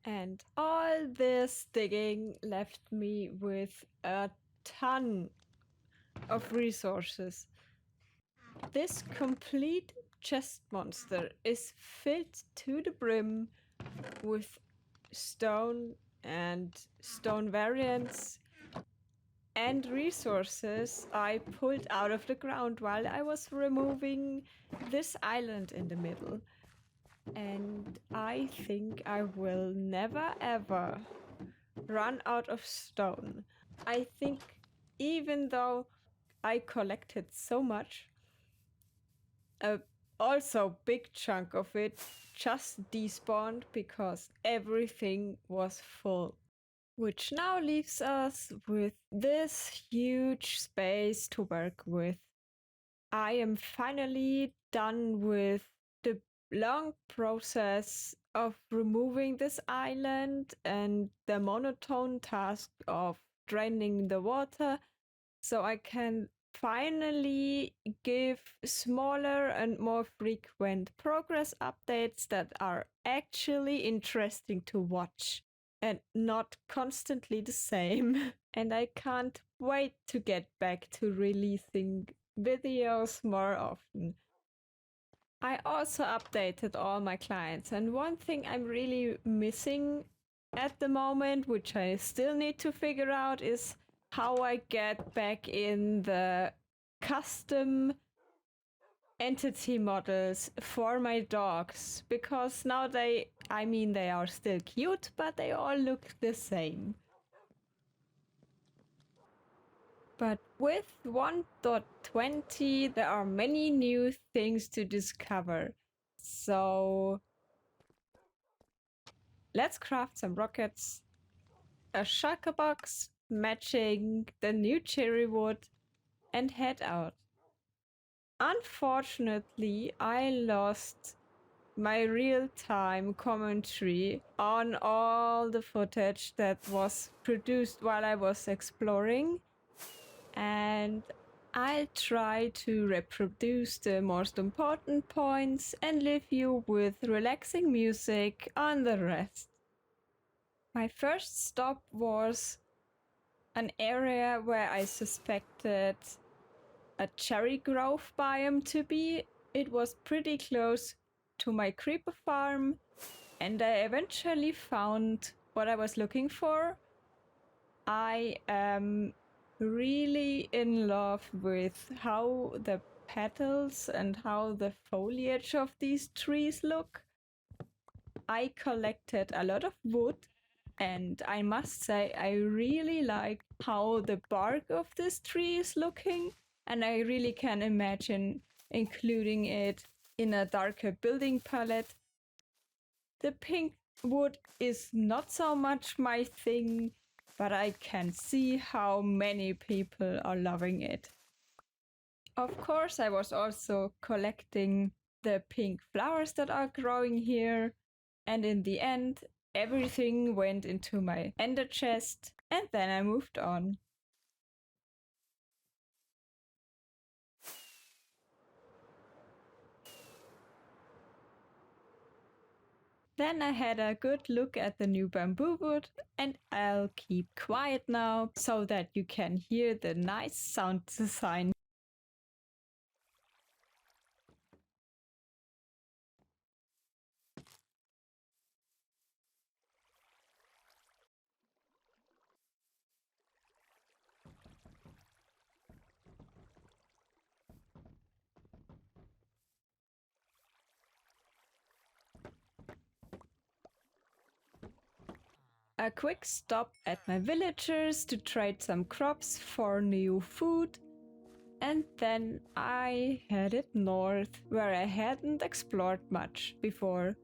And all this digging left me with a ton of resources. This complete chest monster is filled to the brim with stone and stone variants and resources I pulled out of the ground while I was removing this island in the middle. And I think I will never ever run out of stone. I think even though I collected so much, a also big chunk of it just despawned because everything was full. Which now leaves us with this huge space to work with. I am finally done with the long process of removing this island and the monotone task of draining the water, so I can finally give smaller and more frequent progress updates that are actually interesting to watch and not constantly the same. And I can't wait to get back to releasing videos more often. I also updated all my clients, and one thing I'm really missing at the moment, which I still need to figure out, is how I get back in the custom entity models for my dogs, because now they are still cute, but they all look the same. But with 1.20 there are many new things to discover. So let's craft some rockets, a shulker box matching the new cherry wood, and head out. Unfortunately, I lost my real-time commentary on all the footage that was produced while I was exploring, and I'll try to reproduce the most important points and leave you with relaxing music on the rest. My first stop was an area where I suspected a cherry grove biome to be. It was pretty close to my creeper farm, and I eventually found what I was looking for. I am really in love with how the petals and how the foliage of these trees look. I collected a lot of wood, and I must say I really like how the bark of this tree is looking, and I really can imagine including it in a darker building palette. The pink wood is not so much my thing, but I can see how many people are loving it. Of course, I was also collecting the pink flowers that are growing here, and in the end, everything went into my ender chest, and then I moved on. Then I had a good look at the new bamboo wood, and I'll keep quiet now so that you can hear the nice sound design. A quick stop at my villagers to trade some crops for new food, and then I headed north where I hadn't explored much before.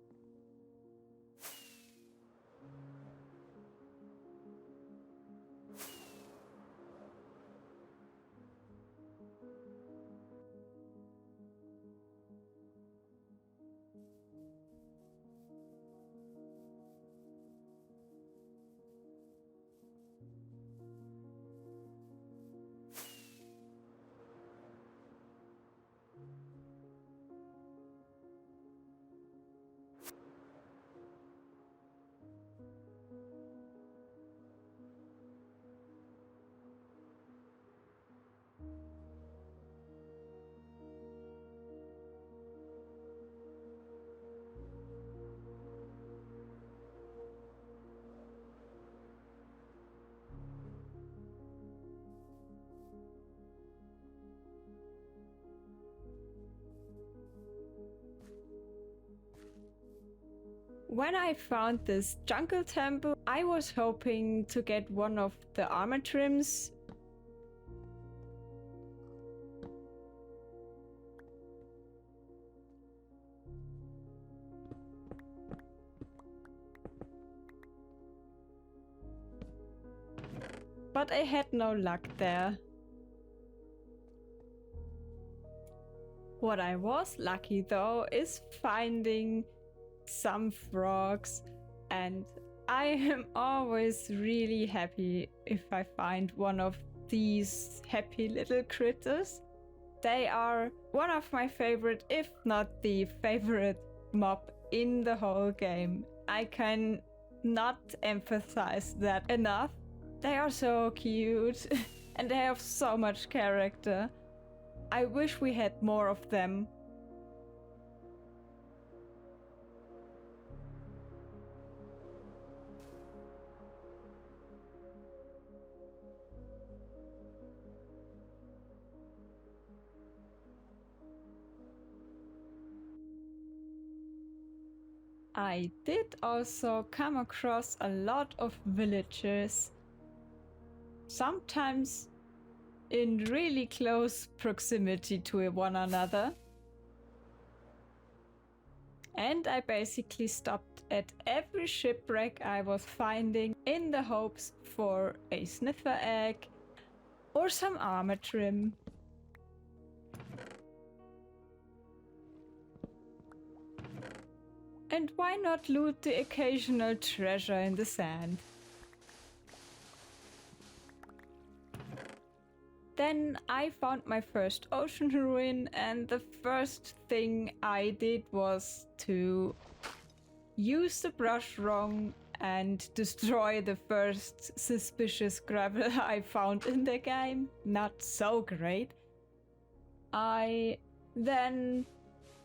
When I found this jungle temple, I was hoping to get one of the armor trims. But I had no luck there. What I was lucky though is finding some frogs, and I am always really happy if I find one of these happy little critters. They are one of my favorite, if not the favorite mob in the whole game. I can not emphasize that enough. They are so cute and they have so much character. I wish we had more of them. I did also come across a lot of villagers, sometimes in really close proximity to one another. And I basically stopped at every shipwreck I was finding in the hopes for a sniffer egg or some armor trim. And why not loot the occasional treasure in the sand? Then I found my first ocean ruin, and the first thing I did was to use the brush wrong and destroy the first suspicious gravel I found in the game. Not so great. I then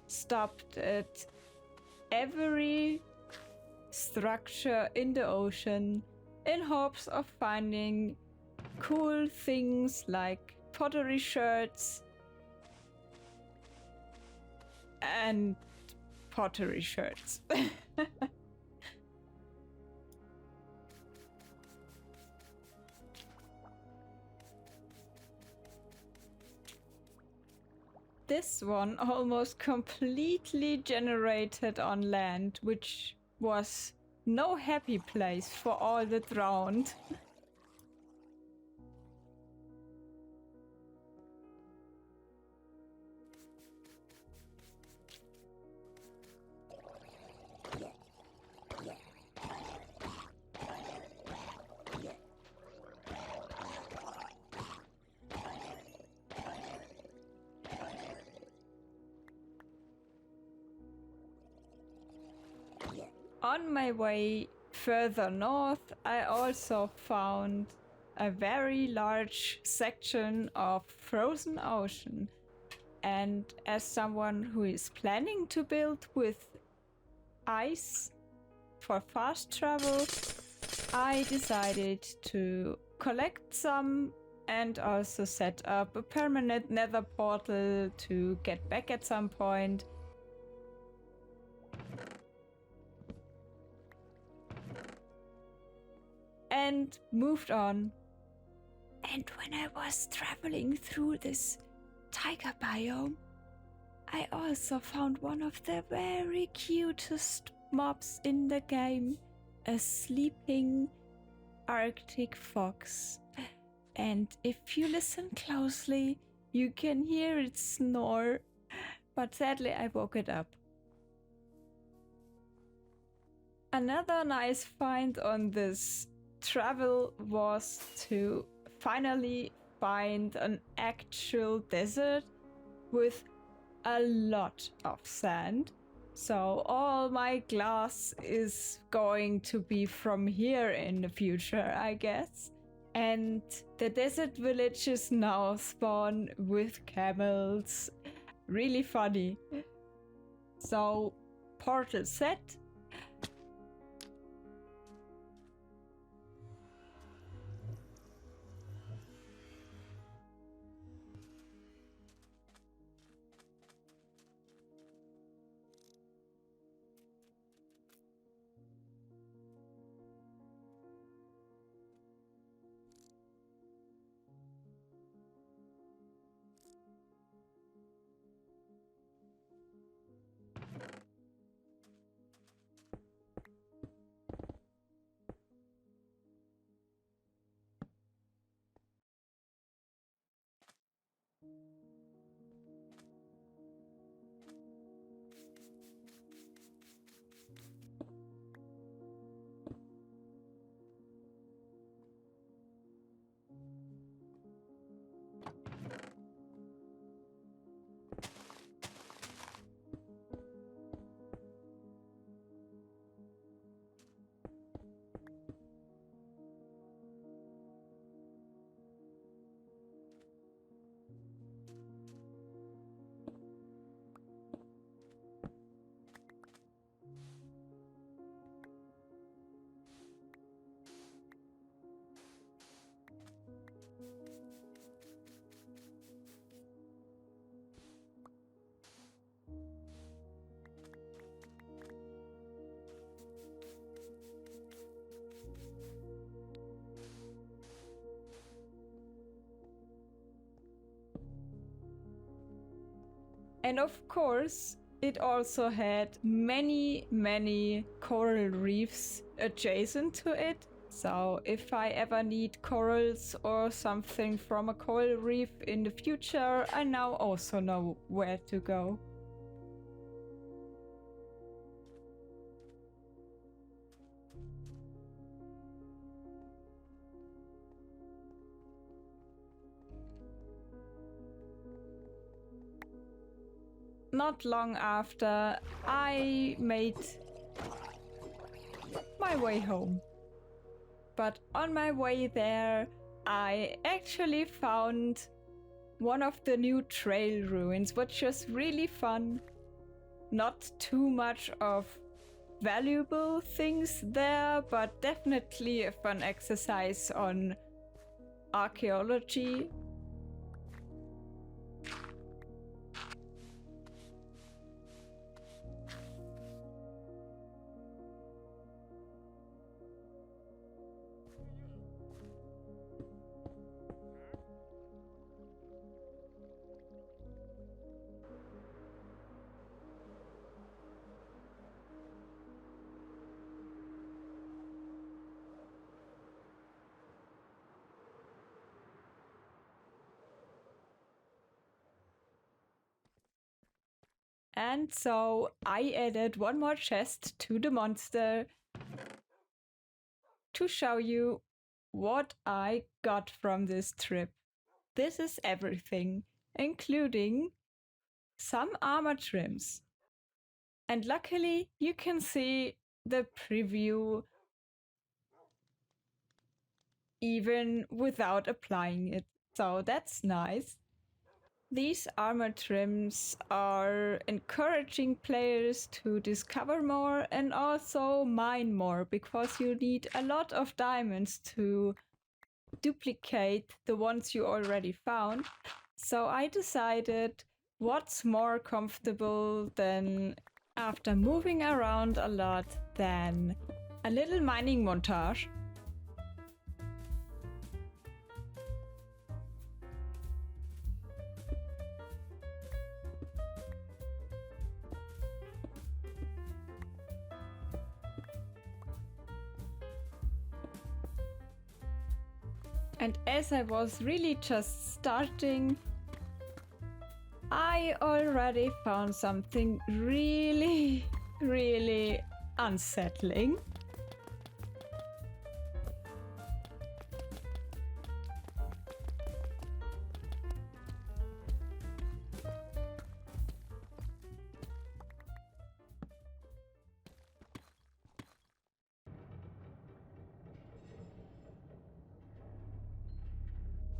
stopped at every structure in the ocean in hopes of finding cool things like pottery shards and pottery shards. This one almost completely generated on land, which was no happy place for all the drowned. On my way further north, I also found a very large section of frozen ocean. And as someone who is planning to build with ice for fast travel, I decided to collect some and also set up a permanent nether portal to get back at some point. And moved on. And when I was traveling through this tiger biome, I also found one of the very cutest mobs in the game, a sleeping Arctic fox. And if you listen closely, you can hear it snore, but sadly I woke it up. Another nice find on this travel was to finally find an actual desert with a lot of sand. So all my glass is going to be from here in the future, I guess. And the desert villages now spawn with camels. Really funny. So, portal set. And of course, it also had many coral reefs adjacent to it. So if I ever need corals or something from a coral reef in the future, I now also know where to go. Not long after, I made my way home. But on my way there, I actually found one of the new trail ruins, which was really fun. Not too much of valuable things there, but definitely a fun exercise on archaeology. And so I added one more chest to the monster to show you what I got from this trip. This is everything, including some armor trims. And luckily, you can see the preview even without applying it. So that's nice. These armor trims are encouraging players to discover more and also mine more, because you need a lot of diamonds to duplicate the ones you already found. So I decided, what's more comfortable than, after moving around a lot, than a little mining montage. And as I was really just starting, I already found something really unsettling.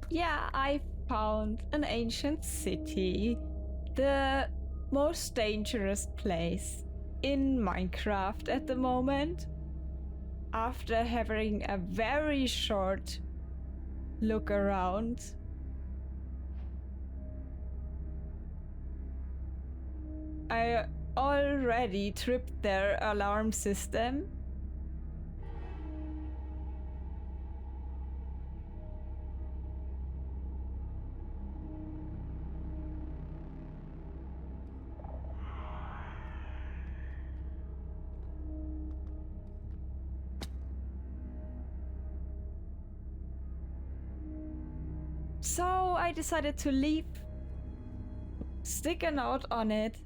Yeah, I found an ancient city, the most dangerous place in Minecraft at the moment. After having a very short look around, I already tripped their alarm system. So I decided to leave, stick a note on it,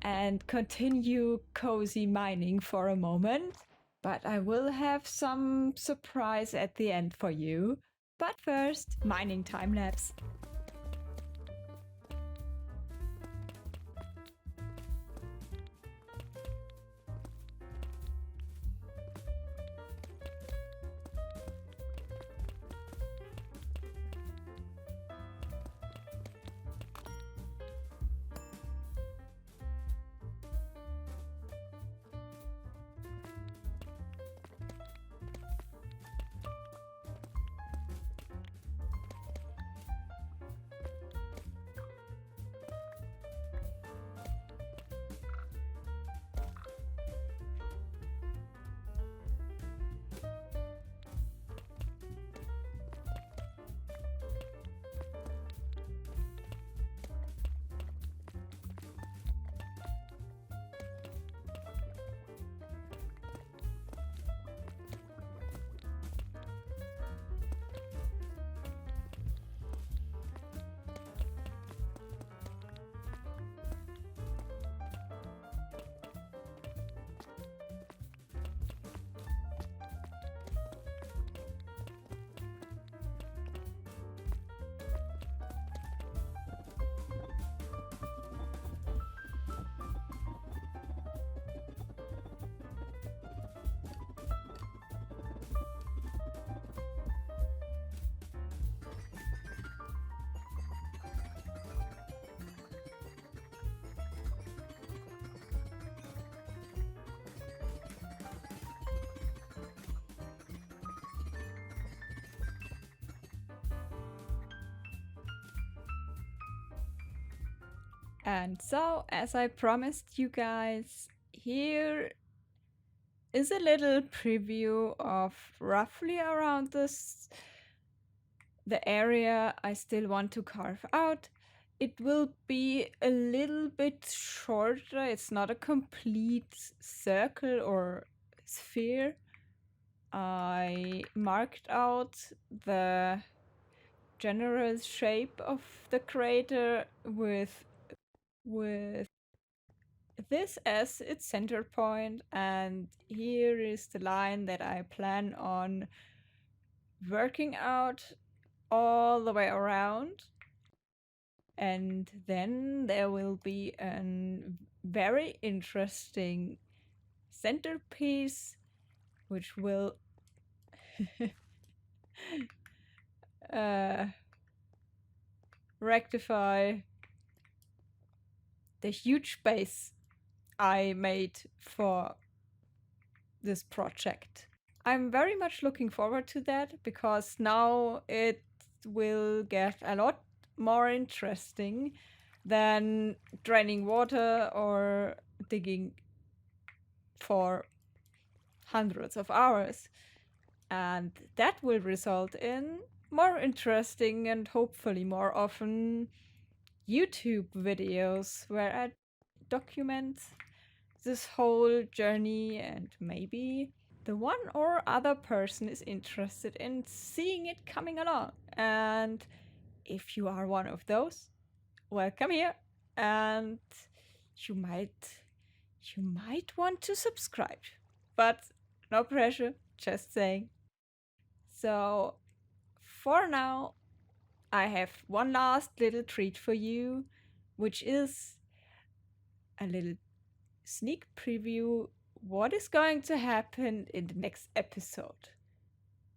and continue cozy mining for a moment. But I will have some surprise at the end for you. But first, mining time lapse. And so, as I promised you guys, here is a little preview of roughly around the area I still want to carve out. It will be a little bit shorter. It's not a complete circle or sphere. I marked out the general shape of the crater with this as its center point, and here is the line that I plan on working out all the way around. And then there will be a very interesting centerpiece which will rectify the huge base I made for this project. I'm very much looking forward to that because now it will get a lot more interesting than draining water or digging for hundreds of hours. And that will result in more interesting and hopefully more often YouTube videos where I document this whole journey, and maybe the one or other person is interested in seeing it coming along. And if you are one of those, welcome here, and you might want to subscribe, but no pressure, just saying. So for now, I have one last little treat for you, which is a little sneak preview what is going to happen in the next episode,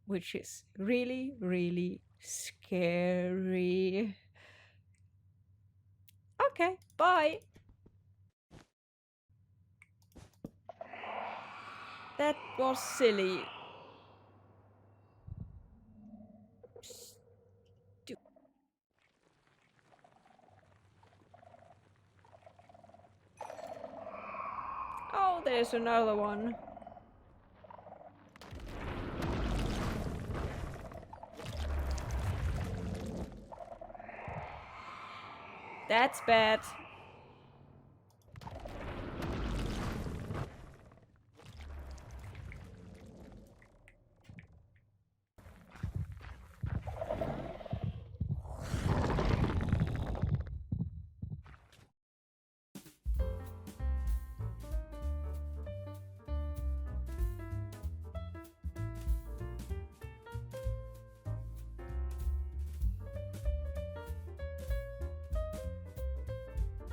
which is really, really scary. Okay, bye. That was silly. Oh, there's another one. That's bad.